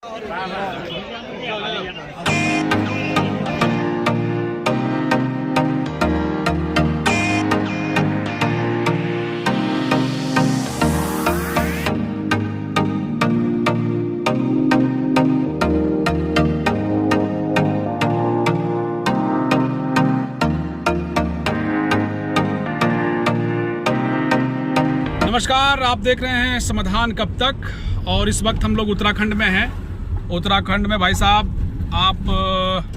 नमस्कार, आप देख रहे हैं समाधान कब तक। और इस वक्त हम लोग उत्तराखंड में हैं। उत्तराखंड में भाई साहब, आप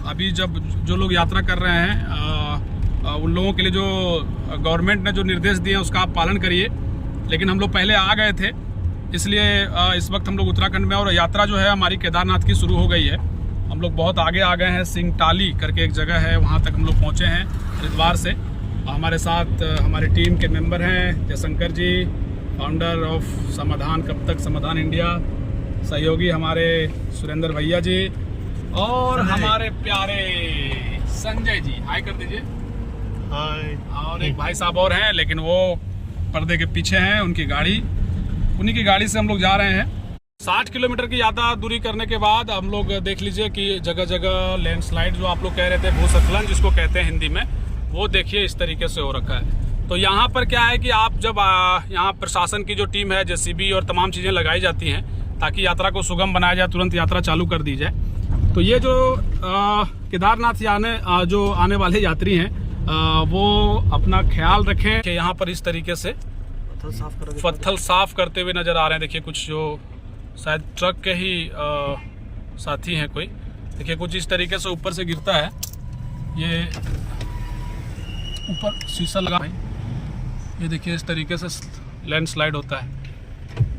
अभी जो लोग यात्रा कर रहे हैं उन लोगों के लिए जो गवर्नमेंट ने जो निर्देश दिए हैं उसका आप पालन करिए। लेकिन हम लोग पहले आ गए थे, इसलिए इस वक्त हम लोग उत्तराखंड में, और यात्रा जो है हमारी केदारनाथ की शुरू हो गई है। हम लोग बहुत आगे आ गए हैं। सिंगटाली करके एक जगह है, वहाँ तक हम लोग पहुँचे हैं हरिद्वार से। हमारे साथ हमारे टीम के मेंबर हैं जयशंकर जी, फाउंडर ऑफ समाधान कब तक समाधान इंडिया, सहयोगी हमारे सुरेंद्र भैया जी, और हमारे प्यारे संजय जी। हाय कर दीजिए। हाय। और एक भाई साहब और हैं, लेकिन वो पर्दे के पीछे हैं। उनकी गाड़ी, उन्हीं की गाड़ी से हम लोग जा रहे हैं। 60 किलोमीटर की यात्रा दूरी करने के बाद हम लोग देख लीजिए कि जगह जगह लैंडस्लाइड, जो आप लोग कह रहे थे भूस्खलन जिसको कहते हैं हिंदी में, वो देखिए इस तरीके से हो रखा है। तो यहाँ पर क्या है कि आप जब यहाँ प्रशासन की जो टीम है, जेसीबी और तमाम चीज़ें लगाई जाती हैं ताकि यात्रा को सुगम बनाया जाए, तुरंत यात्रा चालू कर दी जाए। तो ये जो केदारनाथ जो आने वाले यात्री हैं वो अपना ख्याल रखें कि यहाँ पर इस तरीके से पत्थर साफ करते हुए नज़र आ रहे हैं। देखिए कुछ जो शायद ट्रक के ही साथी हैं कोई, देखिए कुछ इस तरीके से ऊपर से गिरता है। ये ऊपर शीशा लगा है, ये देखिए इस तरीके से लैंडस्लाइड होता है।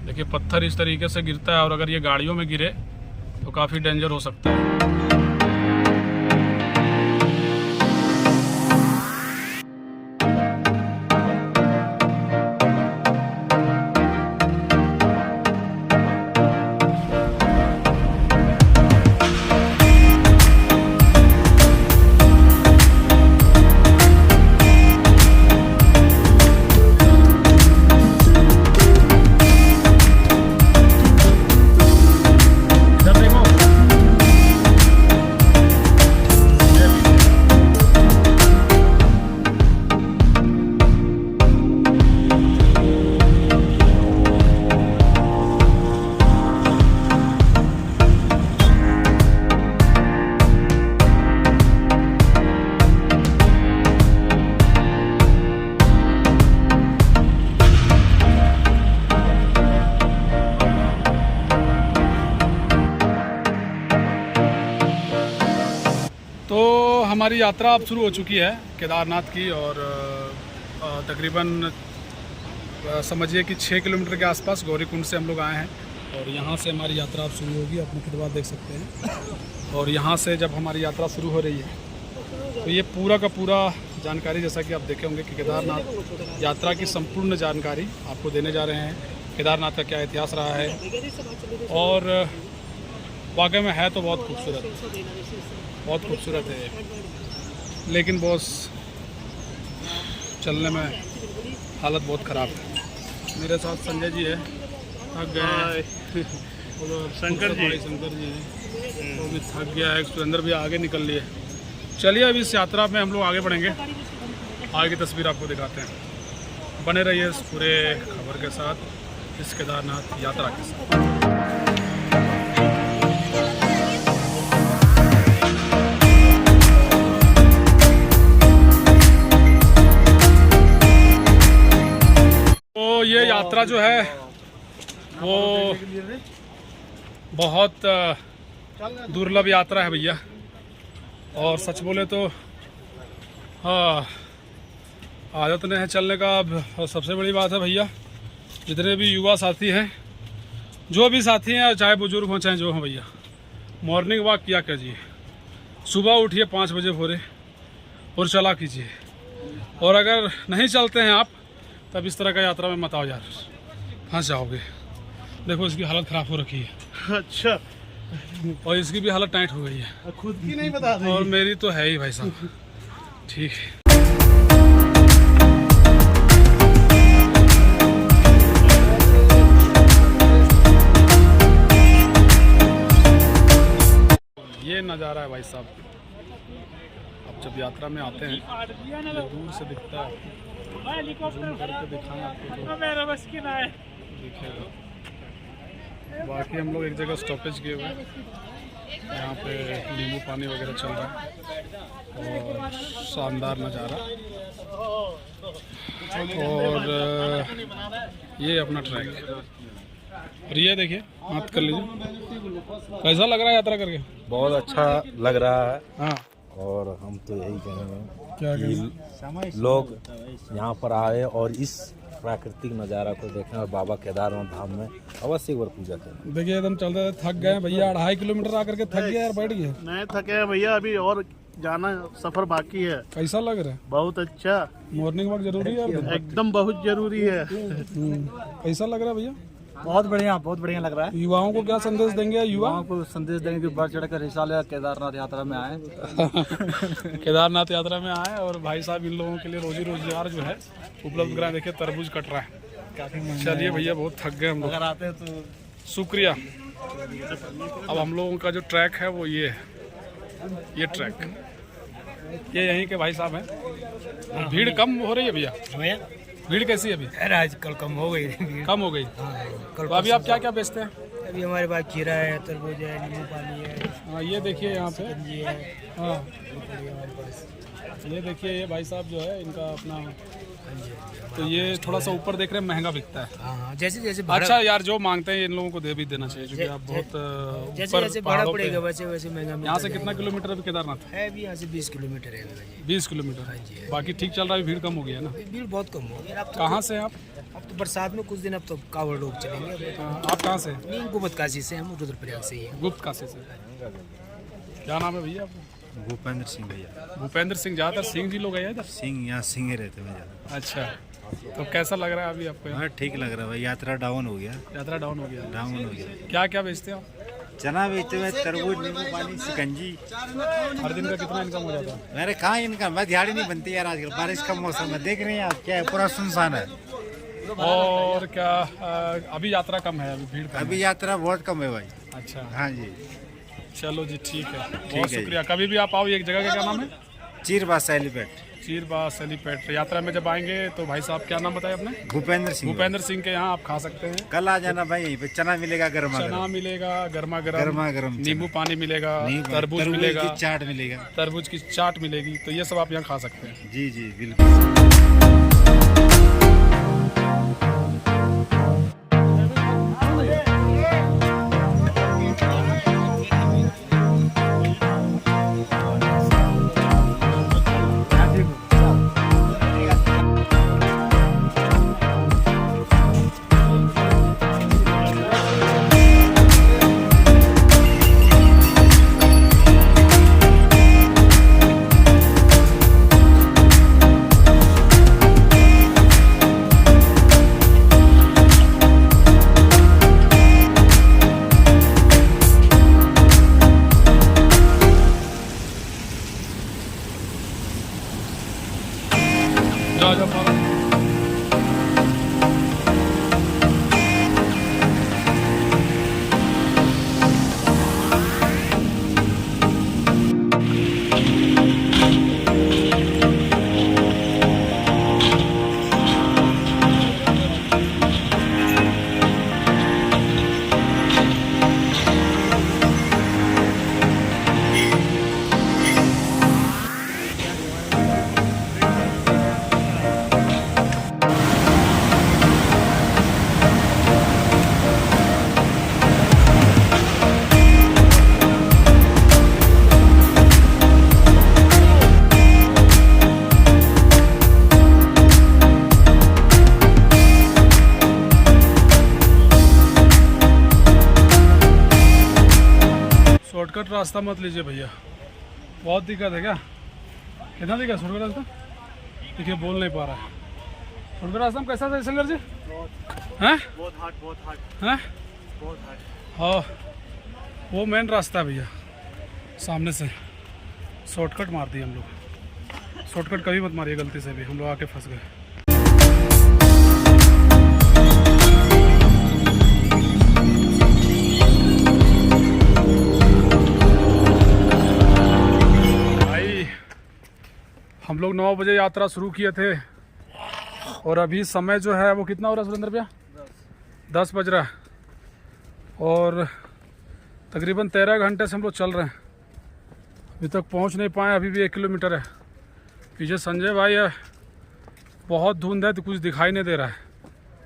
देखिए पत्थर इस तरीके से गिरता है, और अगर ये गाड़ियों में गिरे तो काफ़ी डेंजर हो सकता है। हमारी यात्रा अब शुरू हो चुकी है केदारनाथ की, और तकरीबन समझिए कि 6 किलोमीटर के आसपास गौरीकुंड से हम लोग आए हैं। और यहाँ से हमारी यात्रा अब शुरू होगी, अपने खुद बात देख सकते हैं। और यहाँ से जब हमारी यात्रा शुरू हो रही है तो ये पूरा का पूरा जानकारी, जैसा कि आप देखे होंगे कि केदारनाथ यात्रा की संपूर्ण जानकारी आपको देने जा रहे हैं। केदारनाथ का क्या इतिहास रहा है, और वाकई में है तो बहुत खूबसूरत है। लेकिन बॉस, चलने में हालत बहुत ख़राब है। मेरे साथ संजय जी है, थक गए। शंकर जी हैं, वो भी थक गया है। सुरेंद्र भी आगे निकल लिए। चलिए अब इस यात्रा में हम लोग आगे बढ़ेंगे, आगे की तस्वीर आपको दिखाते हैं। बने रहिए इस पूरे खबर के साथ, इस केदारनाथ यात्रा के साथ। ये यात्रा जो है वो बहुत दुर्लभ यात्रा है भैया। और सच बोले तो हाँ, आदत नहीं है चलने का। अब सबसे बड़ी बात है भैया, जितने भी युवा साथी हैं, जो भी साथी हैं, चाहे बुजुर्ग हों चाहे जो हों भैया, मॉर्निंग वॉक किया कीजिए। सुबह उठिए 5 बजे भोरे और चला कीजिए। और अगर नहीं चलते हैं आप, तब इस तरह का यात्रा में मत आओ यार, फंस जाओगे। देखो इसकी हालत ख़राब हो रखी है। अच्छा। और इसकी भी हालत टाइट हो गई है। खुद की नहीं बता रही। और मेरी तो है ही भाई साहब। ठीक है। ये नज़ारा है भाई साहब। अब जब यात्रा में आते हैं तो दूर से दिखता है, जूम करके दिखाएं आपको तो दिखेगा। बाकी हम लोग एक जगह स्टॉपेज किए हुए हैं, यहाँ पे नींबू पानी वगैरह चल रहा है और शानदार नज़ारा। और ये अपना ट्रैक, और ये देखिए, हाथ कर लीजिए, कैसा लग रहा है यात्रा करके? बहुत अच्छा लग रहा है। हाँ, और हम तो यही कहेंगे क्या कि लोग यहाँ पर आए और इस प्राकृतिक नज़ारा को देखें और बाबा केदारनाथ धाम में अवश्य एक बार पूजा करें। देखिए एकदम चलते थक गए भैया, 2.5 किलोमीटर आकर के थक गया यार, बैठ गया। नहीं थके हैं भैया, अभी और जाना सफर बाकी है। कैसा लग रहा है? बहुत अच्छा। मॉर्निंग वॉक जरूरी है यार? एकदम बहुत जरूरी है। कैसा लग रहा है भैया? बहुत बढ़िया लग रहा है। युवाओं को क्या संदेश देंगे? युवाओं को संदेश देंगे कि बढ़ चढ़ कर हिस्सा ले, केदारनाथ यात्रा में आए। केदारनाथ यात्रा में आए और भाई साहब इन लोगों के लिए रोजी रोजगार जो है उपलब्ध कराएं। देखिए तरबूज कट रहा है। चलिए भैया, बहुत थक गए हम लोग, अगर आते हैं तो शुक्रिया। अब हम लोगों का जो ट्रैक है वो ये है, ये ट्रैक, ये यहीं के भाई साहब हैं। भीड़ कम हो रही है भैया? भीड़ कैसी है अभी? अरे आजकल कम हो गई। कम हो गई। तो अभी आप क्या क्या बेचते हैं? अभी हमारे पास खीरा है, तरबूज है, नींबू पानी है। हाँ, ये देखिए यहाँ पे। हाँ, हमारे पास ये देखिए, ये भाई साहब जो है इनका अपना, तो ये थोड़ा सा ऊपर देख रहे हैं, महंगा बिकता है। हाँ, जैसे जैसे अच्छा यार, जो मांगते हैं इन लोगों को दे भी देना चाहिए, क्योंकि आप बहुत जैसे जैसे भाड़ा पड़ेगा वैसे वैसे महंगा। यहाँ से कितना किलोमीटर अभी केदारनाथ है? अभी यहाँ से 20 किलोमीटर है। 20 किलोमीटर। बाकी ठीक चल रहा है, भीड़ कम हो गई है ना? भीड़ बहुत कम हो गई। कहाँ से आप? अब तो बरसात में कुछ दिन अब तो कावड़ लोग चलेंगे। आप कहाँ से? नहीं, गुप्त काशी से, हम रुद्रप्रयाग से ही हैं। गुप्त काशी से। क्या नाम है भैया आपका? भूपेंद्र सिंह भैया। भूपेंद्र सिंह। ज़्यादातर सिंह जी लोग हैं इधर? सिंह यहाँ सिंह ही रहते हैं। अच्छा, तो कैसा लग रहा है अभी आपको? हाँ, ठीक लग रहा है भाई। यात्रा डाउन हो गया। यात्रा डाउन हो गया? डाउन हो गया। क्या क्या बेचते हैं आप? चना बेचते हुए, तरबूज, नींबू पानी, शिकंजी। हर दिन का कितना इनकम हो जाता है? मेरे कहाँ इनका, मैं दिहाड़ी नहीं बनती यार आजकल, बारिश का मौसम है, देख रहे हैं आप क्या है, पूरा सुनसान है। और क्या अभी यात्रा कम है? अभी भीड़ कम अभी यात्रा बहुत कम है भाई। अच्छा, हाँ जी। चलो जी, ठीक है, बहुत है शुक्रिया। कभी भी आप आओ। एक जगह का क्या नाम है? चीरबा सैलीपेट। चीरबा सैलीपेट। यात्रा में जब आएंगे तो भाई साहब क्या नाम बताया आपने? भूपेंद्र सिंह। भूपेंद्र सिंह के यहाँ आप खा सकते हैं। कल आ जाना भाई, यहीं पे चना मिलेगा, गर्मा चना मिलेगा, गर्मा गर्म नींबू पानी मिलेगा, तरबूज मिलेगा, चाट मिलेगा, तरबूज की चाट मिलेगी। तो ये सब आप यहाँ खा सकते हैं। जी जी बिल्कुल। शॉर्टकट रास्ता मत लीजिए भैया, बहुत दिक्कत है। क्या कितना दिक्कत? शॉर्टकट रास्ता देखिए, बोल नहीं पा रहा है। शॉर्टकट रास्ता में कैसा था शंकर जी? हैं? बहुत हार्ड हैं? बहुत हार्ड। हाँ, वो मेन रास्ता है भैया, सामने से शॉर्टकट मार दिए हम लोग। शॉर्टकट कभी मत मारिए गलती से भी, हम लोग आके फंस गए। लोग 9 बजे यात्रा शुरू किए थे और अभी समय जो है वो कितना हो रहा है सुरेंद्र भैया? 10 बज रहा है और तकरीबन 13 घंटे से हम लोग चल रहे हैं, अभी तक पहुंच नहीं पाए। अभी भी 1 किलोमीटर है। पीछे संजय भाई है, बहुत धुंध है तो कुछ दिखाई नहीं दे रहा है।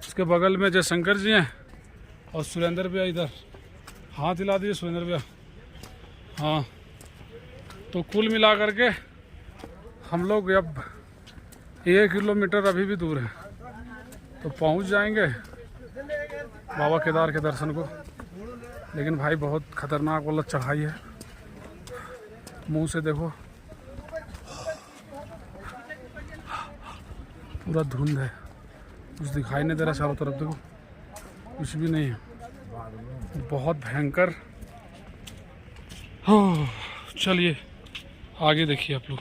उसके बगल में जयशंकर जी हैं और सुरेंद्र भैया इधर। हाथ हिला दीजिए सुरेंद्र भैया। हाँ, तो कुल मिला करके हम लोग अब 1 किलोमीटर अभी भी दूर है तो पहुंच जाएंगे बाबा केदार के दर्शन को। लेकिन भाई बहुत खतरनाक वाला चढ़ाई है, मुंह से देखो पूरा धुंध है, कुछ दिखाई नहीं दे रहा चारों तरफ। देखो कुछ भी नहीं है, बहुत भयंकर। चलिए आगे देखिए आप लोग।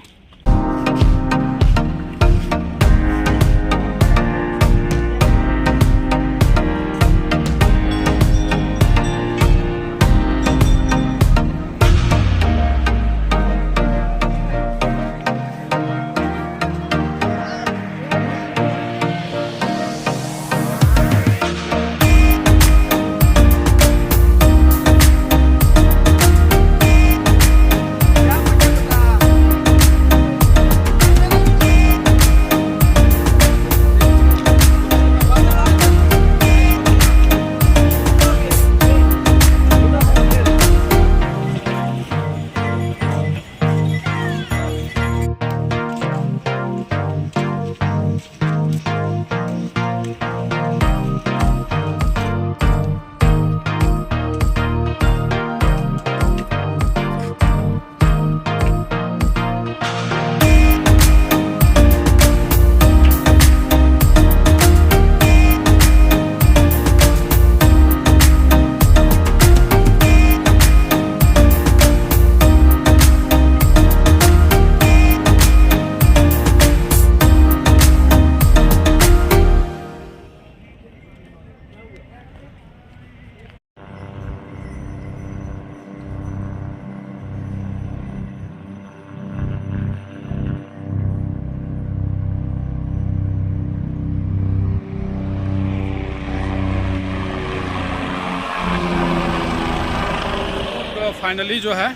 फाइनली जो है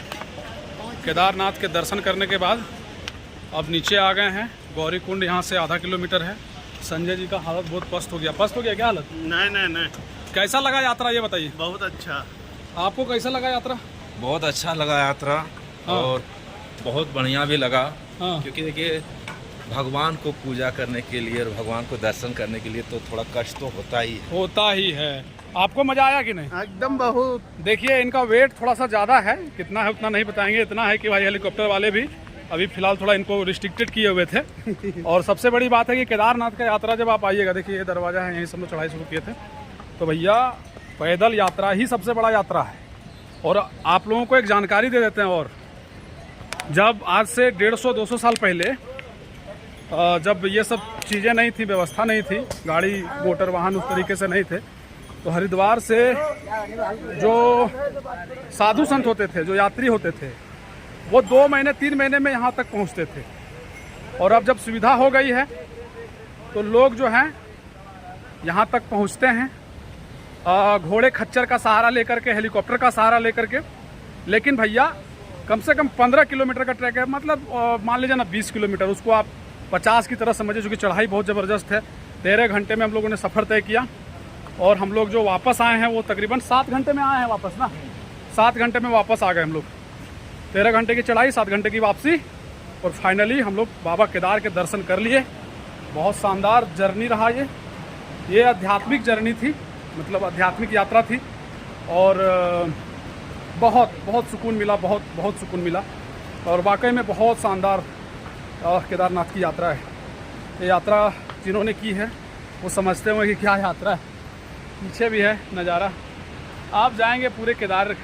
केदारनाथ के दर्शन करने के बाद अब नीचे आ गए हैं। गौरी कुंड यहाँ से आधा किलोमीटर है। संजय जी का हालत बहुत पस्त हो गया। पस्त हो गया क्या हालत? नहीं। कैसा लगा यात्रा ये बताइए। बहुत अच्छा। आपको कैसा लगा यात्रा? बहुत अच्छा लगा यात्रा। हाँ। और बहुत बढ़िया भी लगा। हाँ। क्योंकि देखिए भगवान को पूजा करने के लिए और भगवान को दर्शन करने के लिए तो थोड़ा कष्ट तो होता ही है। आपको मजा आया कि नहीं? एकदम बहुत। देखिए इनका वेट थोड़ा सा ज़्यादा है, कितना है उतना नहीं बताएंगे। इतना है कि भाई हेलीकॉप्टर वाले भी अभी फिलहाल थोड़ा इनको रिस्ट्रिक्टेड किए हुए थे। और सबसे बड़ी बात है कि केदारनाथ का यात्रा जब आप आइएगा, देखिए ये दरवाज़ा है, यहीं से हम लोग चढ़ाई शुरू किए थे। तो भैया पैदल यात्रा ही सबसे बड़ा यात्रा है। और आप लोगों को एक जानकारी दे देते हैं, और जब आज से 150-200 साल पहले जब ये सब चीज़ें नहीं थी, व्यवस्था नहीं थी, गाड़ी मोटर वाहन उस तरीके से नहीं थे, तो हरिद्वार से जो साधु संत होते थे, जो यात्री होते थे, वो 2 महीने 3 महीने में यहाँ तक पहुँचते थे। और अब जब सुविधा हो गई है तो लोग जो हैं यहाँ तक पहुँचते हैं घोड़े खच्चर का सहारा लेकर के, हेलीकॉप्टर का सहारा लेकर के। लेकिन भैया कम से कम 15 किलोमीटर का ट्रैक है, मतलब मान लीजिए ना 20 किलोमीटर, उसको आप 50 की तरह समझिए, क्योंकि चढ़ाई बहुत ज़बरदस्त है। 13 घंटे में हम लोगों ने सफ़र तय किया और हम लोग जो वापस आए हैं वो तकरीबन 7 घंटे में आए हैं वापस ना। 7 घंटे में वापस आ गए हम लोग। 13 घंटे की चढ़ाई, 7 घंटे की वापसी, और फाइनली हम लोग बाबा केदार के दर्शन कर लिए। बहुत शानदार जर्नी रहा ये आध्यात्मिक जर्नी थी, मतलब आध्यात्मिक यात्रा थी। और बहुत बहुत सुकून मिला, बहुत सुकून मिला। और वाकई में बहुत शानदार केदारनाथ की यात्रा है। ये यात्रा जिन्होंने की है वो समझते होंगे कि क्या यात्रा है। पीछे भी है नज़ारा, आप जाएंगे पूरे केदार।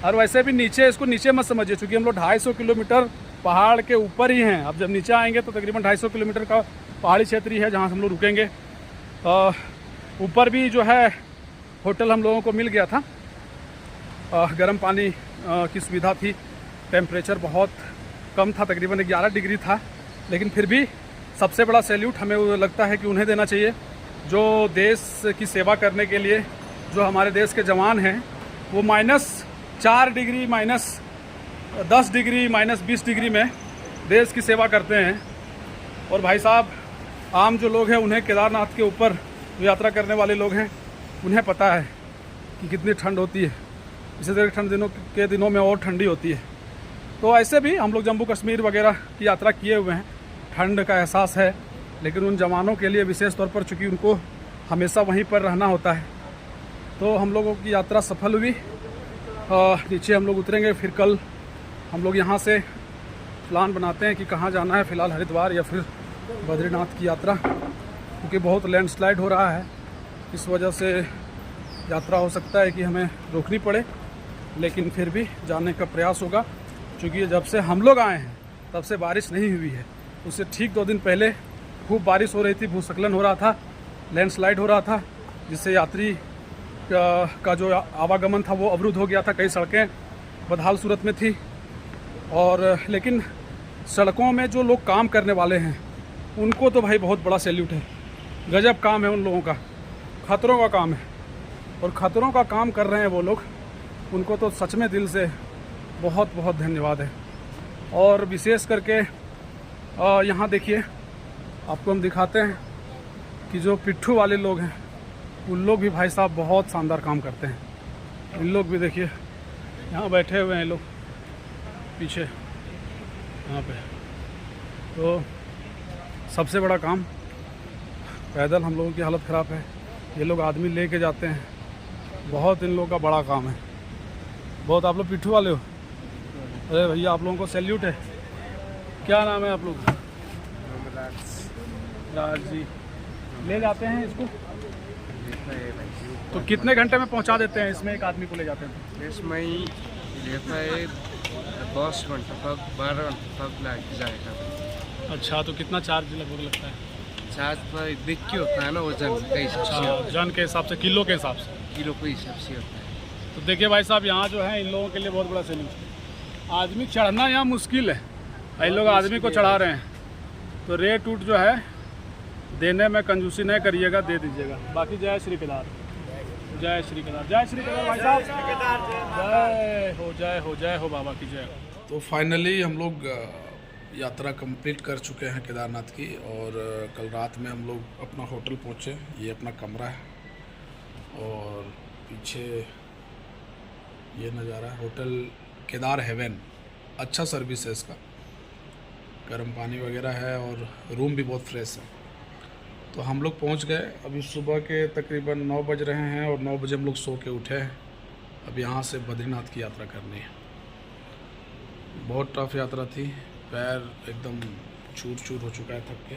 और वैसे भी नीचे, इसको नीचे मत समझिए, क्योंकि हम लोग 250 किलोमीटर पहाड़ के ऊपर ही हैं। अब जब नीचे आएंगे तो तकरीबन 250 किलोमीटर का पहाड़ी क्षेत्र ही है जहाँ हम लोग रुकेंगे। ऊपर भी जो है होटल हम लोगों को मिल गया था, गर्म पानी की सुविधा थी। टेम्परेचर बहुत कम था, तकरीबन 11 डिग्री था। लेकिन फिर भी सबसे बड़ा सैल्यूट हमें वो लगता है कि उन्हें देना चाहिए जो देश की सेवा करने के लिए, जो हमारे देश के जवान हैं, वो -4 डिग्री, -10 डिग्री, -20 डिग्री में देश की सेवा करते हैं। और भाई साहब, आम जो लोग हैं उन्हें केदारनाथ के ऊपर जो यात्रा करने वाले लोग हैं उन्हें पता है कि कितनी ठंड होती है। इसी तरह ठंड के दिनों में और ठंडी होती है। तो ऐसे भी हम लोग जम्मू कश्मीर वगैरह की यात्रा किए हुए हैं, ठंड का एहसास है, लेकिन उन जवानों के लिए विशेष तौर पर, चूँकि उनको हमेशा वहीं पर रहना होता है, तो हम लोगों की यात्रा सफल हुई। नीचे हम लोग उतरेंगे, फिर कल हम लोग यहाँ से प्लान बनाते हैं कि कहाँ जाना है, फ़िलहाल हरिद्वार या फिर बद्रीनाथ की यात्रा, क्योंकि बहुत लैंडस्लाइड हो रहा है। इस वजह से यात्रा हो सकता है कि हमें रोकनी पड़े, लेकिन फिर भी जाने का प्रयास होगा, क्योंकि जब से हम लोग आए हैं तब से बारिश नहीं हुई है। उससे ठीक 2 दिन पहले खूब बारिश हो रही थी, भूस्खलन हो रहा था, लैंडस्लाइड हो रहा था, जिससे यात्री का जो आवागमन था वो अवरुद्ध हो गया था। कई सड़कें बदहाल सूरत में थी। और लेकिन सड़कों में जो लोग काम करने वाले हैं उनको तो भाई बहुत बड़ा सैल्यूट है। गजब काम है उन लोगों का, खतरों का काम है, और खतरों का काम कर रहे हैं वो लोग, उनको तो सच में दिल से बहुत बहुत धन्यवाद है। और विशेष करके यहाँ देखिए, आपको हम दिखाते हैं कि जो पिट्ठू वाले लोग हैं उन लोग भी भाई साहब बहुत शानदार काम करते हैं। इन लोग भी देखिए यहाँ बैठे हुए हैं लोग पीछे यहाँ पे। तो सबसे बड़ा काम, पैदल हम लोगों की हालत ख़राब है, ये लोग आदमी लेके जाते हैं, बहुत इन लोगों का बड़ा काम है। बहुत आप लोग पिट्ठू वाले हो। अरे भैया, आप लोगों को सैल्यूट है। क्या नाम है आप लोग? राज जी। ले जाते हैं इसको तो कितने घंटे में पहुंचा देते हैं? इसमें एक आदमी को ले जाते हैं इसमें लेता है 10 घंटा तक, 12 घंटा तक लग जाएगा। अच्छा, तो कितना चार्ज लगभग लगता है? चार्ज पर देख के होता है ना, वजन के हिसाब से, जन के हिसाब से, किलो के हिसाब से, किलो के हिसाब से होता है। तो देखिए भाई साहब, यहाँ जो है इन लोगों के लिए बहुत बड़ा सैल्यूट। आदमी चढ़ना यहाँ मुश्किल है, इन लोग आदमी को चढ़ा रहे हैं। तो रेट उट जो है देने में कंजूसी नहीं करिएगा, दे दीजिएगा। बाकी जय श्री केदार, जय श्री केदार, जय श्री केदार भाई साहब, जय हो, जय हो, जय हो, बाबा की जय। तो फाइनली हम लोग यात्रा कंप्लीट कर चुके हैं केदारनाथ की। और कल रात में हम लोग अपना होटल पहुँचे। ये अपना कमरा है और पीछे ये नज़ारा है। होटल केदार हेवन, अच्छा सर्विस है इसका, गर्म पानी वगैरह है और रूम भी बहुत फ्रेश है। तो हम लोग पहुंच गए। अभी सुबह के तकरीबन 9 बज रहे हैं और 9 बजे हम लोग सो के उठे हैं। अब यहाँ से बद्रीनाथ की यात्रा करनी है। बहुत टफ यात्रा थी, पैर एकदम चूर चूर हो चुका है थक के।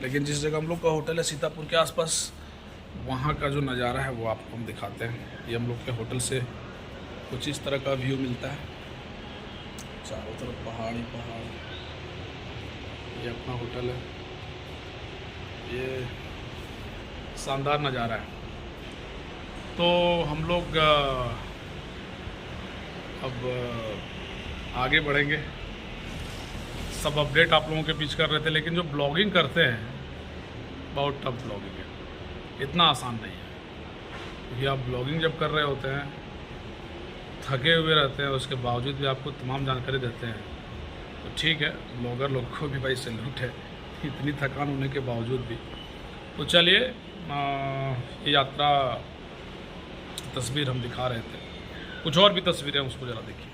लेकिन जिस जगह हम लोग का होटल है सीतापुर के आसपास, वहाँ का जो नज़ारा है वो आपको हम दिखाते हैं। ये हम लोग के होटल से कुछ इस तरह का व्यू मिलता है, चारों तरफ पहाड़ ही पहाड़। ये अपना होटल है, ये शानदार नज़ारा है। तो हम लोग अब आगे बढ़ेंगे। सब अपडेट आप लोगों के बीच कर रहे थे, लेकिन जो ब्लॉगिंग करते हैं बहुत टफ ब्लॉगिंग है, इतना आसान नहीं है। क्योंकि आप ब्लॉगिंग जब कर रहे होते हैं, थके हुए रहते हैं, उसके बावजूद भी आपको तमाम जानकारी देते हैं, तो ठीक है, ब्लॉगर लोग को भी भाई सैल्यूट है, इतनी थकान होने के बावजूद भी। तो चलिए, ये यात्रा तस्वीर हम दिखा रहे थे, कुछ और भी तस्वीरें उसको ज़रा देखिए।